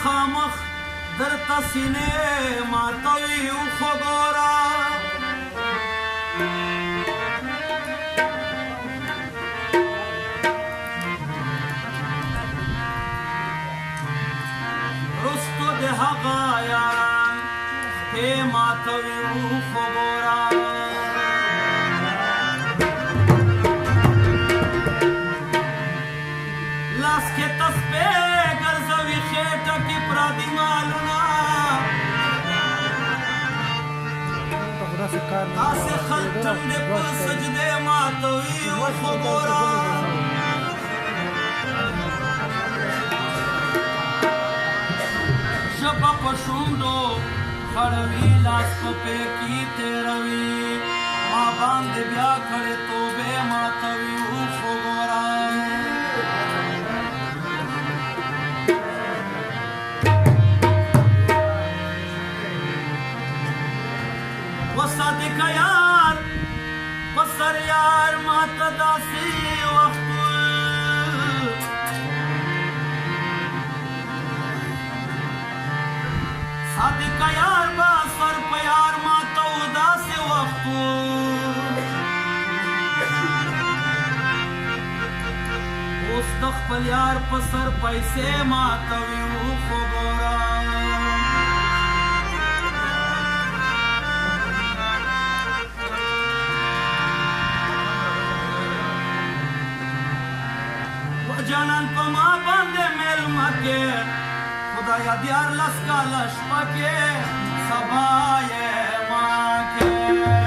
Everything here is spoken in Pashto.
مخامخ درته سینې ماتوي خو ګوره رستو د هغه یاران خپې ماتوي خو ګوره لاس کې تسبیح ګرځوي خېټه کې پردي مالونه داسې خلک ټنډې په سجدې ماتوي خو ګوره ژبه په شونډو خړوي لاس په پې کې تېروي ما باندې بیا کړې توبې ماتوي خو ګوره صادق یار بسر یار ماته داسې وخت صادق یار بسر په یار ماته داسې وخت اوس د خپل یار په سر پیسې ماتوي خو ګوره جانان په ما باندې مېلمه کې خدایا دیارلس کاله شپه کې سبا یې ما کې